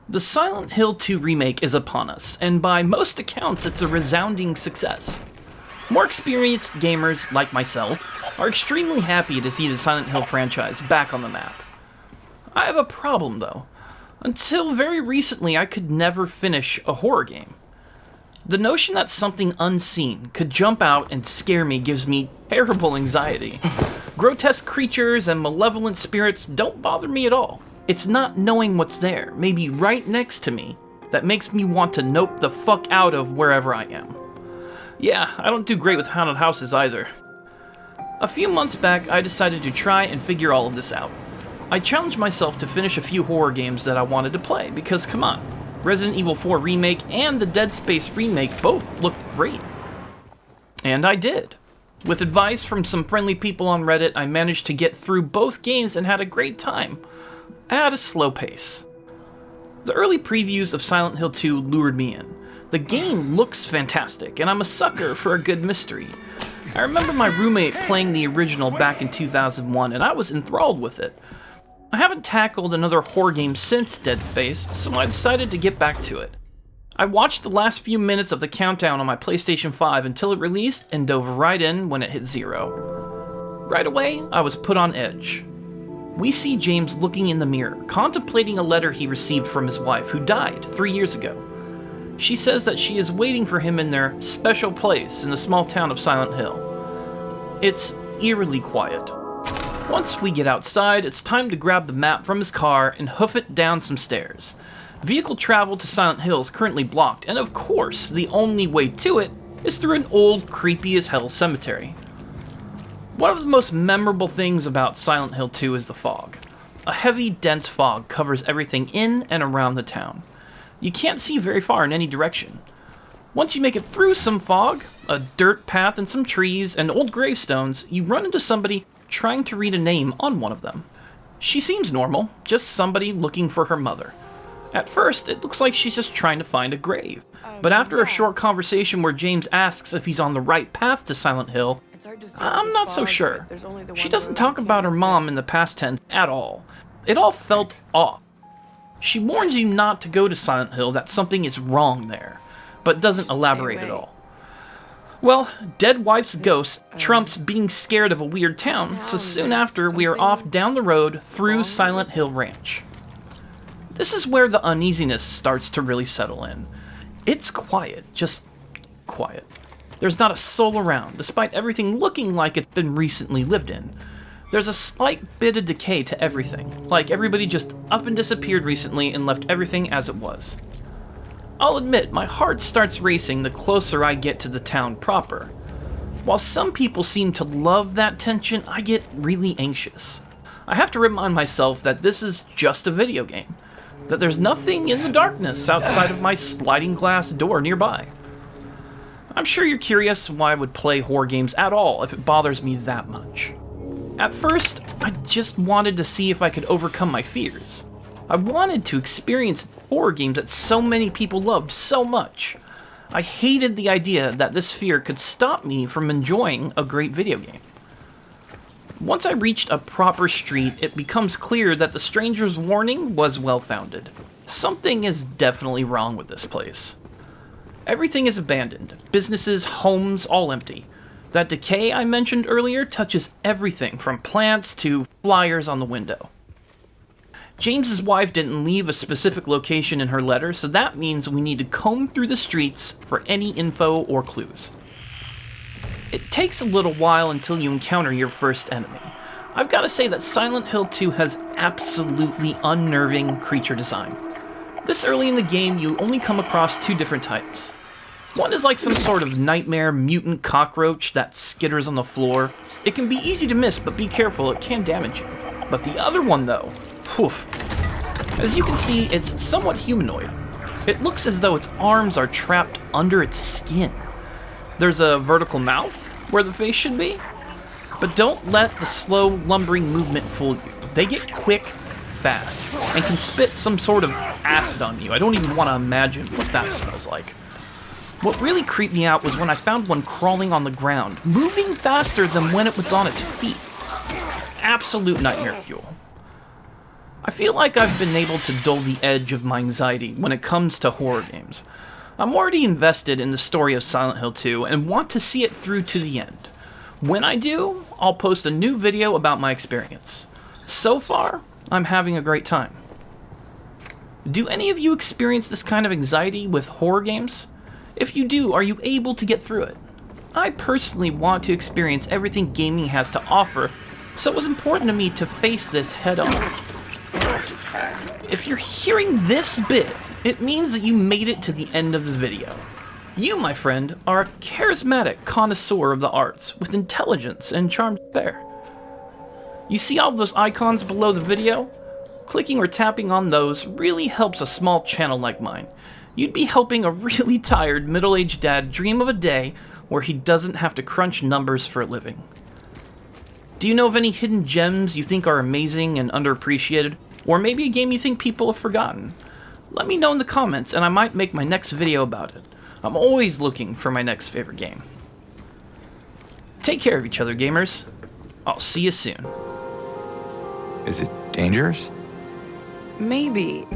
The Silent Hill 2 remake is upon us, and by most accounts it's a resounding success. More experienced gamers, like myself, are extremely happy to see the Silent Hill franchise back on the map. I have a problem though. Until very recently I could never finish a horror game. The notion that something unseen could jump out and scare me gives me terrible anxiety. Grotesque creatures and malevolent spirits don't bother me at all. It's not knowing what's there, maybe right next to me, that makes me want to nope the fuck out of wherever I am. Yeah, I don't do great with haunted houses either. A few months back, I decided to try and figure all of this out. I challenged myself to finish a few horror games that I wanted to play, because come on, Resident Evil 4 Remake and the Dead Space Remake both look great. And I did. With advice from some friendly people on Reddit, I managed to get through both games and had a great time. At a slow pace. The early previews of Silent Hill 2 lured me in. The game looks fantastic, and I'm a sucker for a good mystery. I remember my roommate playing the original back in 2001, and I was enthralled with it. I haven't tackled another horror game since Dead Space, so I decided to get back to it. I watched the last few minutes of the countdown on my PlayStation 5 until it released and dove right in when it hit 0. Right away, I was put on edge. We see James looking in the mirror, contemplating a letter he received from his wife, who died 3 years ago. She says that she is waiting for him in their special place in the small town of Silent Hill. It's eerily quiet. Once we get outside, it's time to grab the map from his car and hoof it down some stairs. Vehicle travel to Silent Hill is currently blocked, and of course, the only way to it is through an old, creepy-as-hell cemetery. One of the most memorable things about Silent Hill 2 is the fog. A heavy, dense fog covers everything in and around the town. You can't see very far in any direction. Once you make it through some fog, a dirt path and some trees and old gravestones, you run into somebody trying to read a name on one of them. She seems normal, just somebody looking for her mother. At first, it looks like she's just trying to find a grave. But after a short conversation where James asks if he's on the right path to Silent Hill, I'm not so sure. She doesn't talk about her mom in the past tense at all. It all felt off. She warns you not to go to Silent Hill, that something is wrong there, but doesn't elaborate at all. Well, dead wife's ghost trumps being scared of a weird town, so soon after we are off down the road through Silent Hill Ranch. This is where the uneasiness starts to really settle in. It's quiet, just quiet. There's not a soul around, despite everything looking like it's been recently lived in. There's a slight bit of decay to everything, like everybody just up and disappeared recently and left everything as it was. I'll admit, my heart starts racing the closer I get to the town proper. While some people seem to love that tension, I get really anxious. I have to remind myself that this is just a video game, that there's nothing in the darkness outside of my sliding glass door nearby. I'm sure you're curious why I would play horror games at all if it bothers me that much. At first, I just wanted to see if I could overcome my fears. I wanted to experience horror games that so many people loved so much. I hated the idea that this fear could stop me from enjoying a great video game. Once I reached a proper street, it becomes clear that the stranger's warning was well-founded. Something is definitely wrong with this place. Everything is abandoned. Businesses, homes, all empty. That decay I mentioned earlier touches everything from plants to flyers on the window. James's wife didn't leave a specific location in her letter, so that means we need to comb through the streets for any info or clues. It takes a little while until you encounter your first enemy. I've got to say that Silent Hill 2 has absolutely unnerving creature design. This early in the game, you only come across two different types. One is like some sort of nightmare mutant cockroach that skitters on the floor. It can be easy to miss, but be careful, it can damage you. But the other one though, poof. As you can see, it's somewhat humanoid. It looks as though its arms are trapped under its skin. There's a vertical mouth where the face should be. But don't let the slow, lumbering movement fool you. They get quick, fast, and can spit some sort of acid on you. I don't even want to imagine what that smells like. What really creeped me out was when I found one crawling on the ground, moving faster than when it was on its feet. Absolute nightmare fuel. I feel like I've been able to dull the edge of my anxiety when it comes to horror games. I'm already invested in the story of Silent Hill 2 and want to see it through to the end. When I do, I'll post a new video about my experience. So far, I'm having a great time. Do any of you experience this kind of anxiety with horror games? If you do, are you able to get through it? I personally want to experience everything gaming has to offer, so it was important to me to face this head on. If you're hearing this bit, it means that you made it to the end of the video. You, my friend, are a charismatic connoisseur of the arts, with intelligence and charm to spare. You see all those icons below the video? Clicking or tapping on those really helps a small channel like mine. You'd be helping a really tired middle-aged dad dream of a day where he doesn't have to crunch numbers for a living. Do you know of any hidden gems you think are amazing and underappreciated? Or maybe a game you think people have forgotten? Let me know in the comments and I might make my next video about it. I'm always looking for my next favorite game. Take care of each other, gamers. I'll see you soon. Is it dangerous? Maybe.